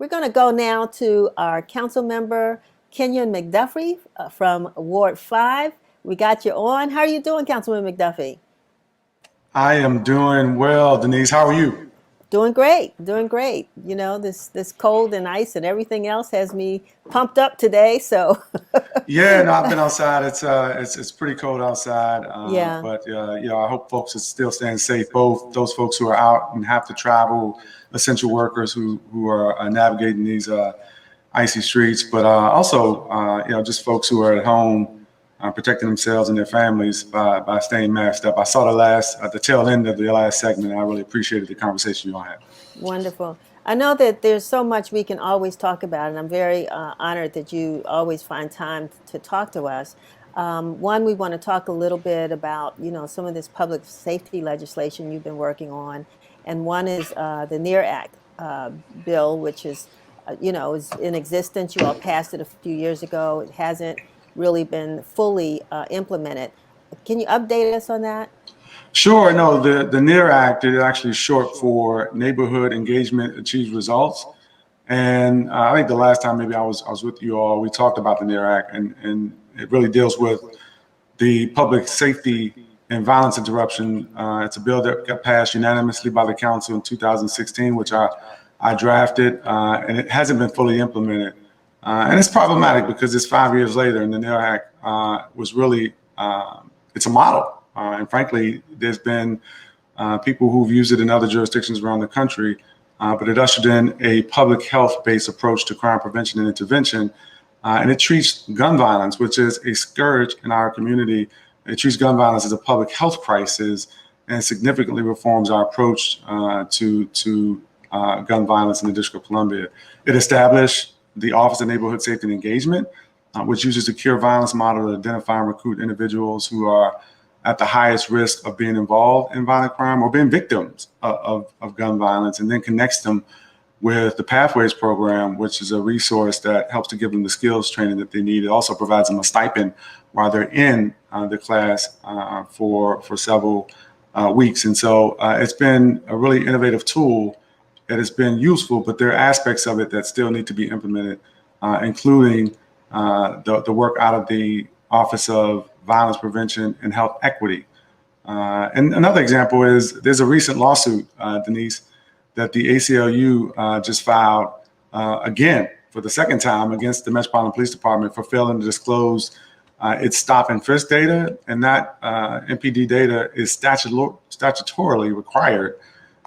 We're going to go now to our council member, Kenyan McDuffie from Ward 5. We got you on. How are you doing, Councilman McDuffie? I am doing well, Denise. How are you? Doing great, doing great. You know, this cold and ice and everything else has me pumped up today. So Yeah, no, I've been outside. It's pretty cold outside, yeah, but I hope folks are still staying safe. Both those folks who are out and have to travel, essential workers who are navigating these icy streets, but also just folks who are at home protecting themselves and their families by staying masked up. I saw the tail end of the last segment, and I really appreciated the conversation you all had. wonderful. I know that there's so much we can always talk about, and I'm very honored that you always find time to talk to us. One, we want to talk a little bit about, some of this public safety legislation you've been working on, and one is the NEAR Act bill, which is in existence. You all passed it a few years ago. It hasn't really been fully implemented. Can you update us on that? Sure. No, the NEAR Act is actually short for Neighborhood Engagement Achieves Results. And I think the last time maybe I was with you all, we talked about the NEAR Act, and it really deals with the public safety and violence interruption. It's a bill that got passed unanimously by the council in 2016, which I drafted, and it hasn't been fully implemented. And it's problematic because it's 5 years later, and the NEAR Act was really, it's a model. And frankly, there's been people who've used it in other jurisdictions around the country, but it ushered in a public health-based approach to crime prevention and intervention. And it treats gun violence, which is a scourge in our community. It treats gun violence as a public health crisis and significantly reforms our approach to gun violence in the District of Columbia. It established the Office of Neighborhood Safety and Engagement, which uses the Cure Violence model to identify and recruit individuals who are at the highest risk of being involved in violent crime or being victims of gun violence, and then connects them with the Pathways program, which is a resource that helps to give them the skills training that they need. It also provides them a stipend while they're in the class for several weeks. And so it's been a really innovative tool that has been useful, but there are aspects of it that still need to be implemented, including the work out of the Office of Violence Prevention and Health Equity. And another example is there's a recent lawsuit, Denise, that the ACLU just filed again for the second time against the Metropolitan Police Department for failing to disclose its stop and frisk data. And that MPD data is statutorily required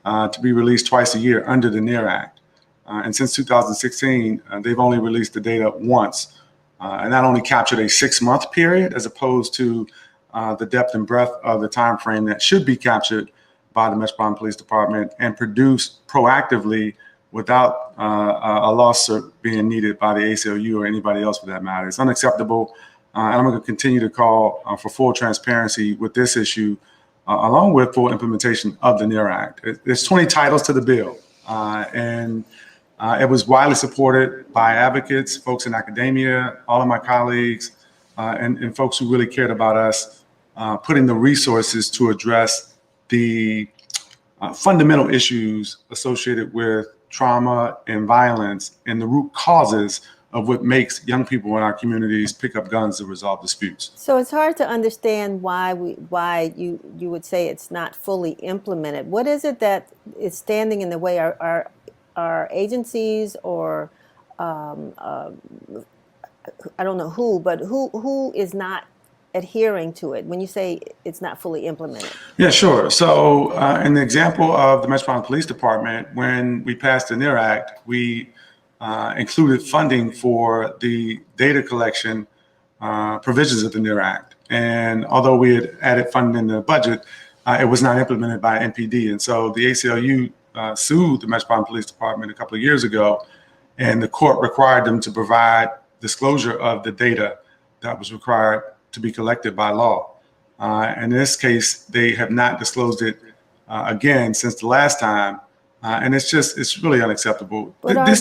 to be released twice a year under the NEAR Act. And since 2016, they've only released the data once. And that only captured a 6-month period as opposed to the depth and breadth of the time frame that should be captured by the Metropolitan Police Department and produced proactively without a lawsuit being needed by the ACLU or anybody else for that matter. It's unacceptable. And I'm going to continue to call for full transparency with this issue, along with full implementation of the NEAR Act. There's 20 titles to the bill, and it was widely supported by advocates, folks in academia, all of my colleagues, and folks who really cared about us putting the resources to address the fundamental issues associated with trauma and violence and the root causes of what makes young people in our communities pick up guns to resolve disputes. So it's hard to understand why you would say it's not fully implemented. What is it that is standing in the way? Are agencies or I don't know who, but who is not adhering to it when you say it's not fully implemented? Yeah, sure. So in the example of the Metropolitan Police Department, when we passed the NEAR Act, we included funding for the data collection provisions of the NEAR Act. And although we had added funding in the budget, it was not implemented by NPD. And so the ACLU sued the Metropolitan Police Department a couple of years ago, and the court required them to provide disclosure of the data that was required to be collected by law. In this case, they have not disclosed it again since the last time. And it's really unacceptable. But did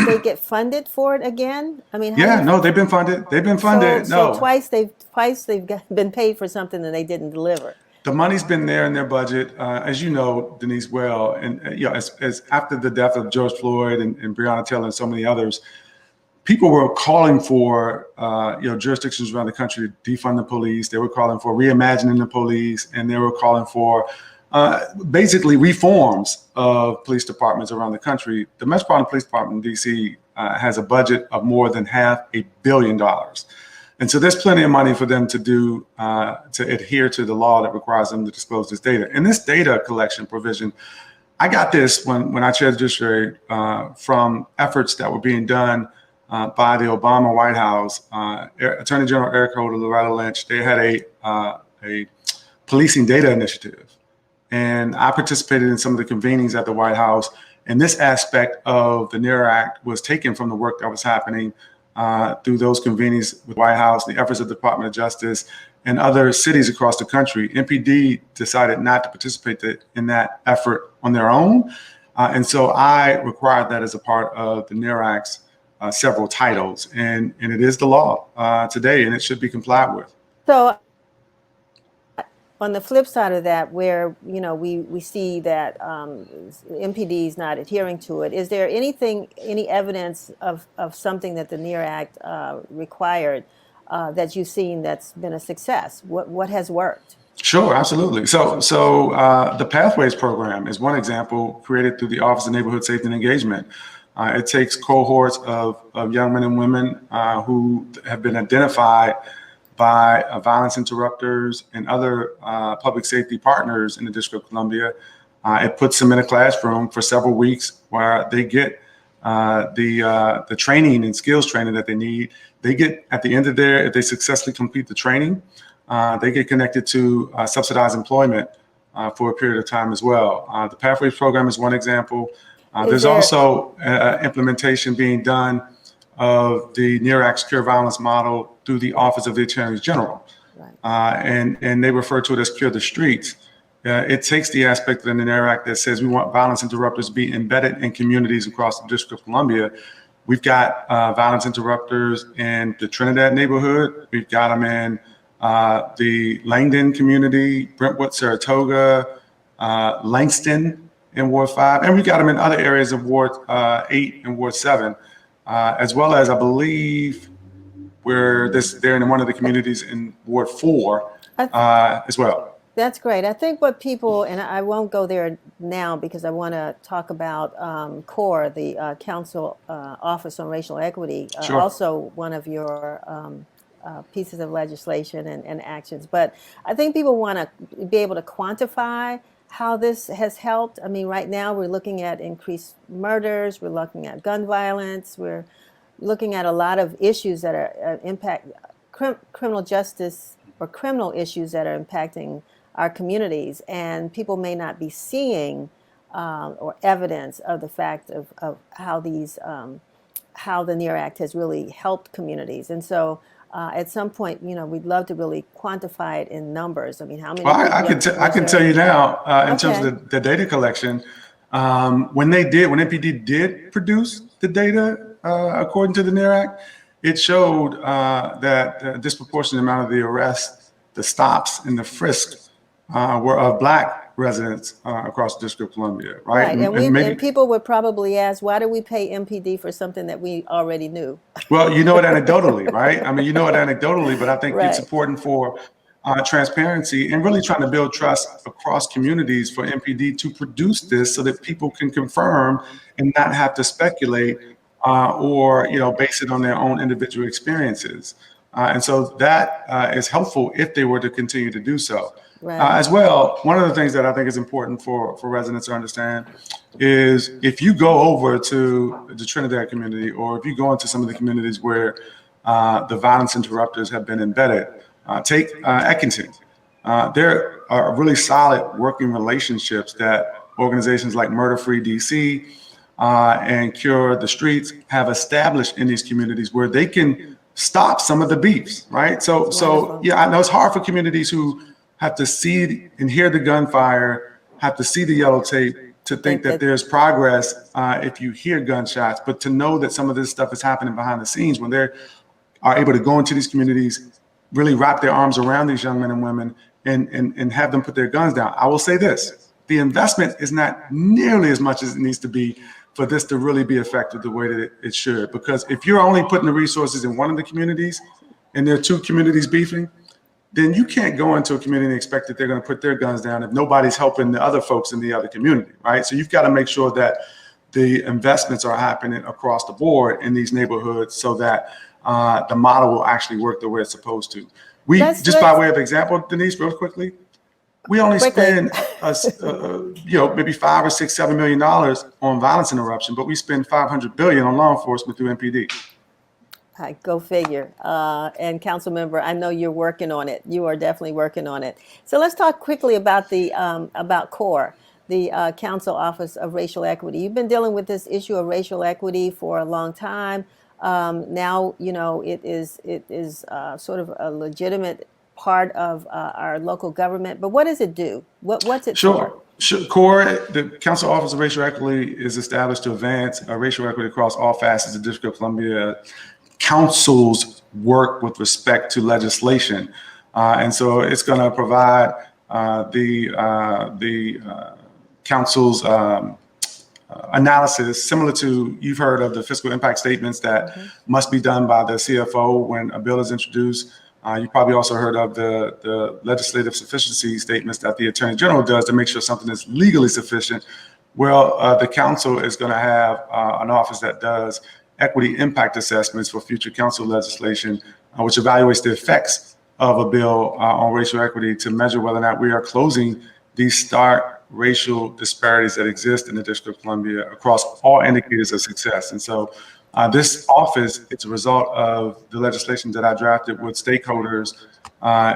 they get funded for it again? I mean, yeah, no, they've been funded. They've been funded. So twice they've been paid for something that they didn't deliver. The money's been there in their budget, as you know, Denise, well, and as after the death of George Floyd and Breonna Taylor and so many others, people were calling for jurisdictions around the country to defund the police. They were calling for reimagining the police, and they were calling for basically reforms of police departments around the country. The Metropolitan Police Department in DC has a budget of more than $500 million. And so there's plenty of money for them to do to adhere to the law that requires them to disclose this data. And this data collection provision, I got this when I chaired the judiciary from efforts that were being done by the Obama White House. Attorney General Eric Holder, Loretta Lynch, they had a policing data initiative. And I participated in some of the convenings at the White House. And this aspect of the NEAR Act was taken from the work that was happening through those convenings with the White House, the efforts of the Department of Justice, and other cities across the country. MPD decided not to participate in that effort on their own. And so I required that as a part of the NEAR Act's several titles. And it is the law today, and it should be complied with. So on the flip side of that, where we see that MPD is not adhering to it, is there any evidence of something that the NEAR Act required that you've seen that's been a success? What has worked? Sure, absolutely. So the Pathways program is one example created through the Office of Neighborhood Safety and Engagement. It takes cohorts of young men and women who have been identified by violence interrupters and other public safety partners in the District of Columbia. It puts them in a classroom for several weeks where they get the training and skills training that they need. They get, at the end of if they successfully complete the training, they get connected to subsidized employment for a period of time as well. The Pathways program is one example. There's also implementation being done of the NEAR Act Secure Violence model through the Office of the Attorney General. Right. And they refer to it as Cure the Streets. It takes the aspect of the NEAR Act that says we want violence interrupters to be embedded in communities across the District of Columbia. We've got violence interrupters in the Trinidad neighborhood. We've got them in the Langdon community, Brentwood, Saratoga, Langston in Ward 5, and we've got them in other areas of Ward 8 and Ward 7. As well as, I believe, they're in one of the communities in Ward 4 as well. That's great. I think what people, and I won't go there now because I want to talk about CORE, the Council Office on Racial Equity, Sure. Also one of your pieces of legislation and actions. But I think people want to be able to quantify how this has helped. I mean, right now we're looking at increased murders, we're looking at gun violence, we're looking at a lot of issues that are impact criminal justice or criminal issues that are impacting our communities, and people may not be seeing or evidence of the fact of how the NEAR Act has really helped communities. And so at some point, we'd love to really quantify it in numbers. I mean, how many? Well, I can tell you now in terms of the data collection, when NPD did produce the data according to the NEAR Act, it showed that a disproportionate amount of the arrests, the stops, and the frisks were of Black residents across the District of Columbia, right? And people would probably ask, why do we pay MPD for something that we already knew? Well, you know it anecdotally, right? I mean, you know it anecdotally, but I think it's important for transparency and really trying to build trust across communities for MPD to produce this so that people can confirm and not have to speculate or base it on their own individual experiences. And so that is helpful if they were to continue to do so. Right. As well, one of the things that I think is important for residents to understand is if you go over to the Trinidad community, or if you go into some of the communities where the violence interrupters have been embedded, take Eckington. There are really solid working relationships that organizations like Murder Free DC and Cure the Streets have established in these communities where they can stop some of the beefs, right? So yeah, I know it's hard for communities who have to see and hear the gunfire, have to see the yellow tape to think that there's progress if you hear gunshots, but to know that some of this stuff is happening behind the scenes when they are able to go into these communities, really wrap their arms around these young men and women and have them put their guns down. I will say this, the investment is not nearly as much as it needs to be for this to really be effective the way that it should. Because if you're only putting the resources in one of the communities and there are two communities beefing, then you can't go into a community and expect that they're going to put their guns down if nobody's helping the other folks in the other community, right? So you've got to make sure that the investments are happening across the board in these neighborhoods so that the model will actually work the way it's supposed to. Just by way of example, Denise, real quickly, we only spend, maybe $5 or $6, $7 million on violence interruption, but we spend $500 billion on law enforcement through MPD. Go figure. And Councilmember, I know you're working on it. You are definitely working on it. So let's talk quickly about the about CORE, the Council Office of Racial Equity. You've been dealing with this issue of racial equity for a long time. Now, it is sort of a legitimate part of our local government. But what does it do? What's it for? Sure. CORE, the Council Office of Racial Equity, is established to advance racial equity across all facets of the District of Columbia. Councils work with respect to legislation, and so it's going to provide the council's analysis, similar to, you've heard of the fiscal impact statements that must be done by the CFO when a bill is introduced. You probably also heard of the legislative sufficiency statements that the Attorney General does to make sure something is legally sufficient. Well, the council is going to have an office that does equity impact assessments for future council legislation, which evaluates the effects of a bill on racial equity to measure whether or not we are closing these stark racial disparities that exist in the District of Columbia across all indicators of success. And so this office, it's a result of the legislation that I drafted with stakeholders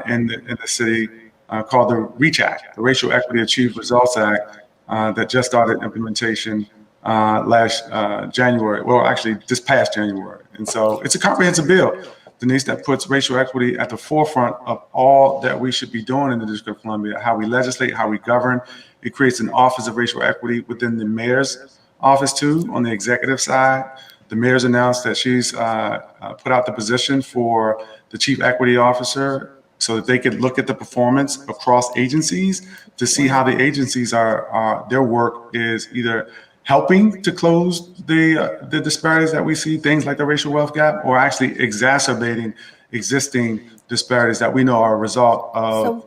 in the city called the REACH Act, the Racial Equity Achieved Results Act, that just started implementation last January, well, actually this past January. And so it's a comprehensive bill, Denise, that puts racial equity at the forefront of all that we should be doing in the District of Columbia, how we legislate, how we govern. It creates an Office of Racial Equity within the mayor's office too, on the executive side. The mayor's announced that she's put out the position for the chief equity officer so that they could look at the performance across agencies to see how the agencies their work is either helping to close the disparities that we see, things like the racial wealth gap, or actually exacerbating existing disparities that we know are a result of.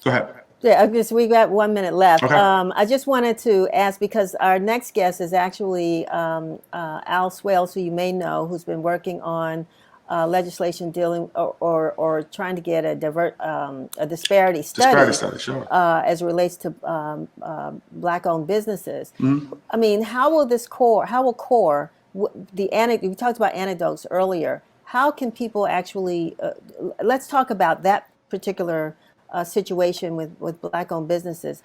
Go ahead. Yeah, we got 1 minute left. Okay. I just wanted to ask, because our next guest is actually Al Swales, who you may know, who's been working on legislation dealing or trying to get a disparity study, sure. As it relates to Black-owned businesses. I mean, how will CORE, we talked about anecdotes earlier. How can people actually, let's talk about that particular situation with Black-owned businesses.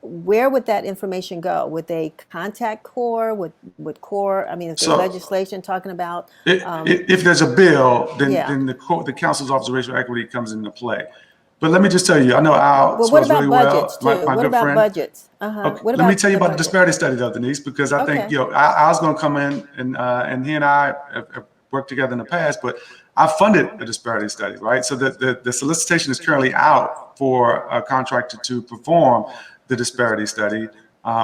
Where would that information go? Would they contact CORE? Would CORE? I mean, is there legislation talking about? If there's a bill, then the Council's Office of Racial Equity comes into play. But let me just tell you, I know Al what about really budgets well. too? My what good about friend. Budgets? Okay, let me tell you about the disparity study, though, Denise, because I think Al's going to come in and he and I have worked together in the past, but I funded a disparity study, right? So the solicitation is currently out for a contractor to perform the disparity study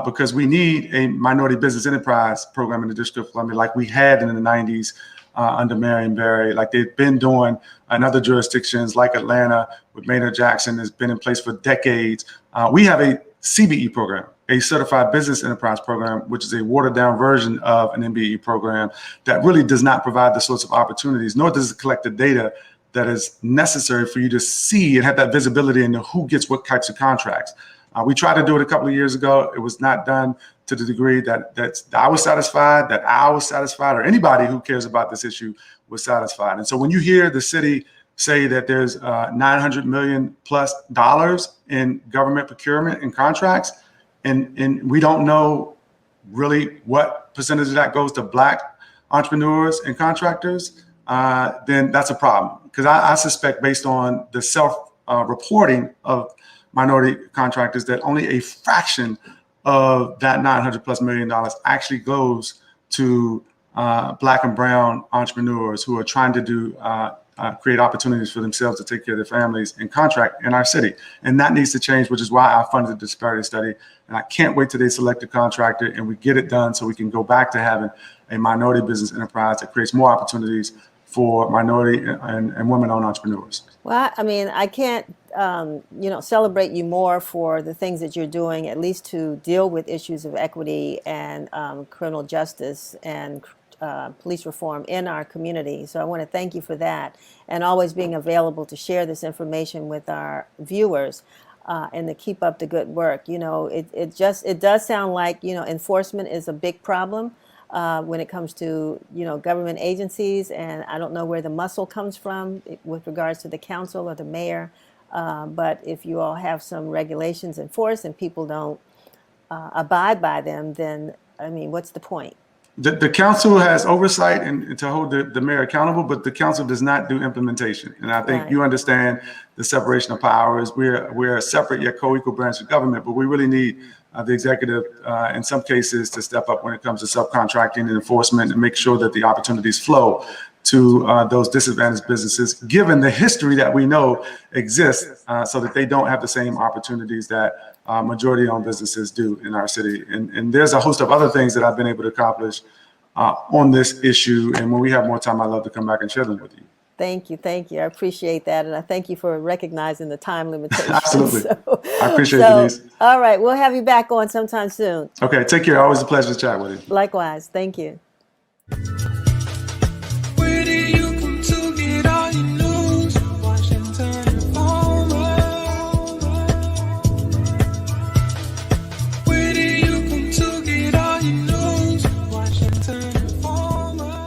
because we need a minority business enterprise program in the District of Columbia like we had in the 90s under Marion Barry, like they've been doing in other jurisdictions like Atlanta with Maynard Jackson, has been in place for decades. We have a CBE program, a Certified Business Enterprise program, which is a watered down version of an MBE program that really does not provide the sorts of opportunities, nor does it collect the data that is necessary for you to see and have that visibility into who gets what types of contracts. We tried to do it a couple of years ago. It was not done to the degree that I was satisfied, that Al was satisfied, or anybody who cares about this issue was satisfied. And so when you hear the city say that there's $900 million plus in government procurement and contracts, and we don't know really what percentage of that goes to Black entrepreneurs and contractors, then that's a problem. Because I suspect, based on the self-reporting of minority contractors, that only a fraction of that $900+ million actually goes to Black and brown entrepreneurs who are trying to do create opportunities for themselves to take care of their families and contract in our city. And that needs to change, which is why I funded the disparity study. And I can't wait till they select a contractor and we get it done so we can go back to having a minority business enterprise that creates more opportunities for minority and women-owned entrepreneurs. Well, I mean, I can't, celebrate you more for the things that you're doing, at least to deal with issues of equity and criminal justice and police reform in our community. So I want to thank you for that, and always being available to share this information with our viewers, and to keep up the good work. It does sound like, enforcement is a big problem when it comes to, government agencies, and I don't know where the muscle comes from with regards to the council or the mayor. But if you all have some regulations enforced and people don't abide by them, then, I mean, what's the point? The council has oversight and to hold the mayor accountable, but the council does not do implementation. And I think you understand the separation of powers. We're a separate yet co-equal branch of government, but we really need the executive, in some cases, to step up when it comes to subcontracting and enforcement and make sure that the opportunities flow to those disadvantaged businesses, given the history that we know exists, so that they don't have the same opportunities that majority-owned businesses do in our city. And there's a host of other things that I've been able to accomplish on this issue. And when we have more time, I'd love to come back and share them with you. Thank you. Thank you. I appreciate that. And I thank you for recognizing the time limitation. Absolutely. I appreciate it, Denise. All right. We'll have you back on sometime soon. Okay. Take care. Always a pleasure to chat with you. Likewise. Thank you.